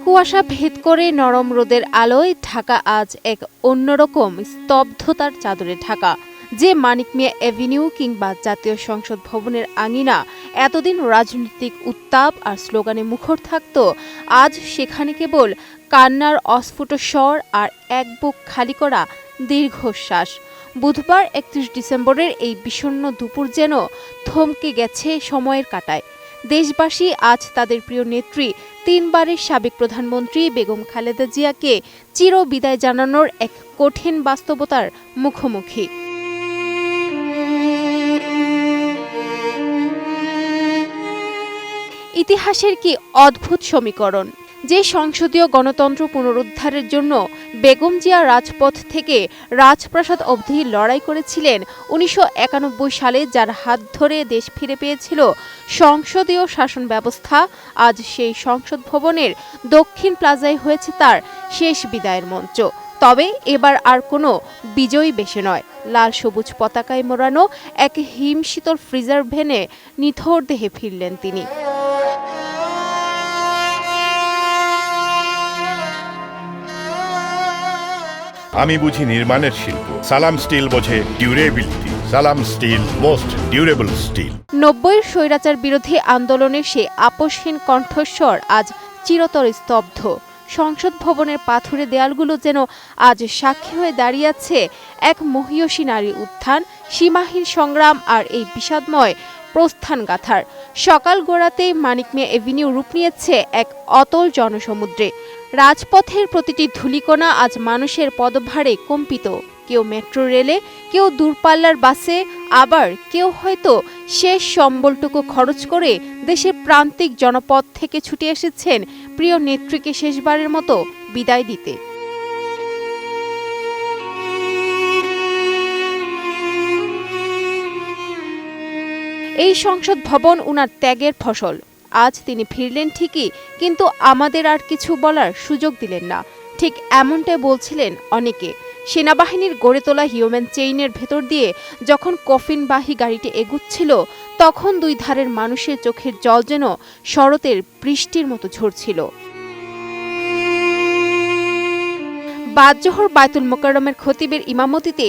কুয়াশা ভেদ করে নরম রোদের আলোয় ঢাকা আজ এক অন্যরকম স্তব্ধতার চাদরে ঢাকা। যে মানিক মিয়া এভিনিউ কিংবা জাতীয় সংসদ ভবনের আঙিনা এতদিন রাজনৈতিক উত্তাপ আর স্লোগানে মুখর থাকত, আজ সেখানে কেবল কান্নার অস্ফুট স্বর আর এক বুক খালি করা দীর্ঘশ্বাস। বুধবার ৩১ ডিসেম্বরের এই বিষণ্ণ দুপুর যেন থমকে গেছে সময়ের কাঁটায়। দেশবাসী আজ তাদের প্রিয় নেত্রী, তিনবারের সাবেক প্রধানমন্ত্রী বেগম খালেদা জিয়াকে চির বিদায় জানানোর এক কঠিন বাস্তবতার মুখোমুখি। ইতিহাসের কি অদ্ভুত সমীকরণ! যে সংসদীয় গণতন্ত্র পুনরুদ্ধারের জন্য বেগম জিয়া রাজপথ থেকে রাজপ্রাসাদ অবধি লড়াই করেছিলেন ১৯৯১ সালে, যার হাত ধরে দেশ ফিরে পেয়েছিল সংসদীয় শাসন ব্যবস্থা, আজ সেই সংসদ ভবনের দক্ষিণ প্লাজায় হয়েছে তার শেষ বিদায়ের মঞ্চ। তবে এবার আর কোনো বিজয়ী বেশে নয়, লাল সবুজ পতাকায় মোড়ানো এক হিমশীতল ফ্রিজার ভেনে নিথর দেহে ফিরলেন তিনি। আমি বুঝি নির্মাণের শিল্প, সালাম স্টিল বোঝে ডিউরেবিলিটি। সালাম স্টিল, মোস্ট ডিউরেবল স্টিল। ৯০-এর স্বৈরাচার বিরোধী আন্দোলনের সেই আপসহীন কণ্ঠস্বর আজ চিরতর স্তব্ধ। সংসদ ভবনের পাথুরে দেয়ালগুলো যেন আজ সাক্ষী হয়ে দাঁড়িয়ে আছে এক মহীয়সী নারী উত্থান, সীমাহীন সংগ্রাম আর এই বিষাদময় প্রস্থান গাথার। সকাল গড়াতেই মানিক মিয়া এভিনিউ রূপ নিয়েছে এক অতল জনসমুদ্রে। রাজপথের প্রতিটি ধূলিকণা আজ মানুষের পদভারে কম্পিত। কেউ মেট্রো রেলে, কেউ দূরপাল্লার বাসে, আবার কেউ হয়তো শেষ সম্বলটুকু খরচ করে দেশের প্রান্তিক জনপদ থেকে ছুটে এসেছেন প্রিয় নেত্রীকে শেষবারের মতো বিদায় দিতে। এই সংসদ ভবন উনার ত্যাগের ফসল। আজ তিনি ফিরলেন ঠিকই, কিন্তু আমাদের আর কিছু বলার সুযোগ দিলেন না। ঠিক এমনটাই বলছিলেন অনেকে। সেনাবাহিনীর গড়ে তোলা হিউম্যান চেইনের ভেতর দিয়ে যখন কফিনবাহী গাড়িটি এগুচ্ছিল, তখন দুই ধারের মানুষের চোখের জল যেন শরতের বৃষ্টির মতো ঝরছিল। বাদজোহর বায়তুল মোকাররমের খতিবের ইমামতিতে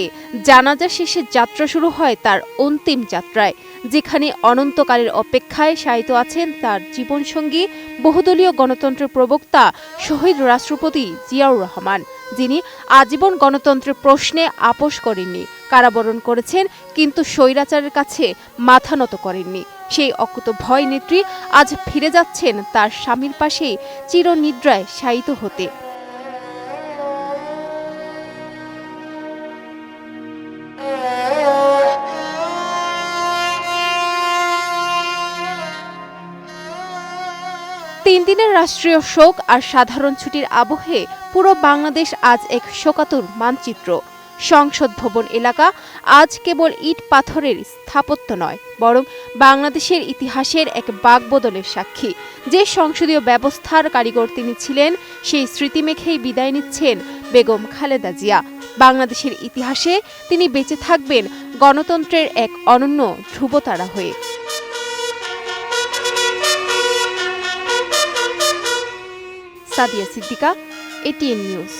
জানাজা শেষে যাত্রা শুরু হয় তার অন্তিম যাত্রায়, যেখানে অনন্তকালের অপেক্ষায় শায়িত আছেন তার জীবনসঙ্গী, বহুদলীয় গণতন্ত্রের প্রবক্তা শহীদ রাষ্ট্রপতি জিয়াউর রহমান, যিনি আজীবন গণতন্ত্রের প্রশ্নে আপোষ করেননি, কারাবরণ করেছেন, কিন্তু স্বৈরাচারের কাছে মাথা নত করেননি। সেই অকুতভয় নেত্রী আজ ফিরে যাচ্ছেন তার স্বামীর পাশেই চিরনিদ্রায় শায়িত হতে। তিন দিনের রাষ্ট্রীয় শোক আর সাধারণ ছুটির আবহে পুরো বাংলাদেশ আজ এক শোকাতুর মানচিত্র। সংসদ ভবন এলাকা আজ কেবল ইট পাথরের স্থাপত্য নয়, বরং বাংলাদেশের ইতিহাসের এক বাকবদলের সাক্ষী। যে সংসদীয় ব্যবস্থার কারিগর তিনি ছিলেন, সেই স্মৃতি মেখেই বিদায় নিচ্ছেন বেগম খালেদা জিয়া। বাংলাদেশের ইতিহাসে তিনি বেঁচে থাকবেন গণতন্ত্রের এক অনন্য ধ্রুবতারা হয়ে। Sadia Siddika, ATN news.